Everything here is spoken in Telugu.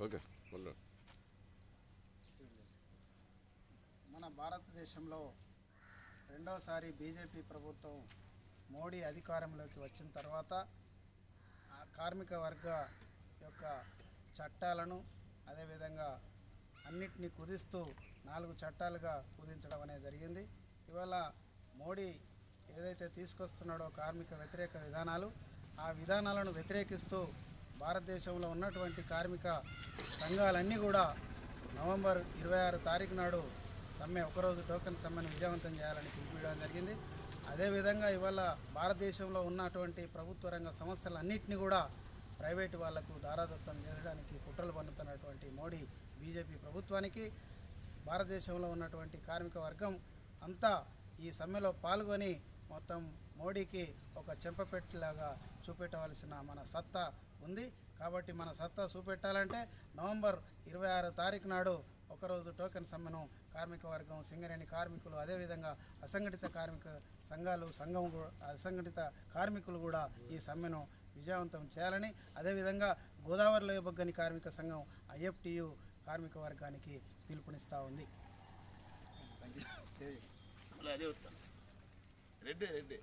ఓకే. మన భారతదేశంలో రెండవసారి బీజేపీ ప్రభుత్వం మోడీ అధికారంలోకి వచ్చిన తర్వాత కార్మిక వర్గ యొక్క చట్టాలను అదేవిధంగా అన్నిటినీ కుదిస్తూ 4 చట్టాలుగా కుదించడం అనేది జరిగింది. ఇవాళ మోడీ ఏదైతే తీసుకొస్తున్నాడో కార్మిక వ్యతిరేక విధానాలు, ఆ విధానాలను వ్యతిరేకిస్తూ భారతదేశంలో ఉన్నటువంటి కార్మిక సంఘాలన్నీ కూడా నవంబర్ 26 తారీఖు నాడు సమ్మె, ఒకరోజు టోకెన్ సమ్మెను విజయవంతం చేయాలని పిలుపుకోవడం జరిగింది. అదేవిధంగా ఇవాళ భారతదేశంలో ఉన్నటువంటి ప్రభుత్వ రంగ సంస్థలన్నింటినీ కూడా ప్రైవేటు వాళ్లకు దారాదత్తం చేయడానికి కుట్రలు పన్నుతున్నటువంటి మోడీ బీజేపీ ప్రభుత్వానికి భారతదేశంలో ఉన్నటువంటి కార్మిక వర్గం అంతా ఈ సమ్మెలో పాల్గొని మొత్తం మోడీకి ఒక చెంపపెట్టులాగా చూపెట్టవలసిన మన సత్తా ఉంది. కాబట్టి మన సత్తా చూపెట్టాలంటే నవంబర్ 26 తారీఖు నాడు ఒకరోజు టోకెన్ సమ్మెను కార్మిక వర్గం, సింగరేణి కార్మికులు, అదేవిధంగా అసంఘటిత కార్మిక సంఘాలు, అసంఘటిత కార్మికులు కూడా ఈ సమ్మెను విజయవంతం చేయాలని, అదేవిధంగా గోదావరి లోయబొగ్గని కార్మిక సంఘం IFTU కార్మిక వర్గానికి పిలుపునిస్తూ ఉంది. రెడ్డి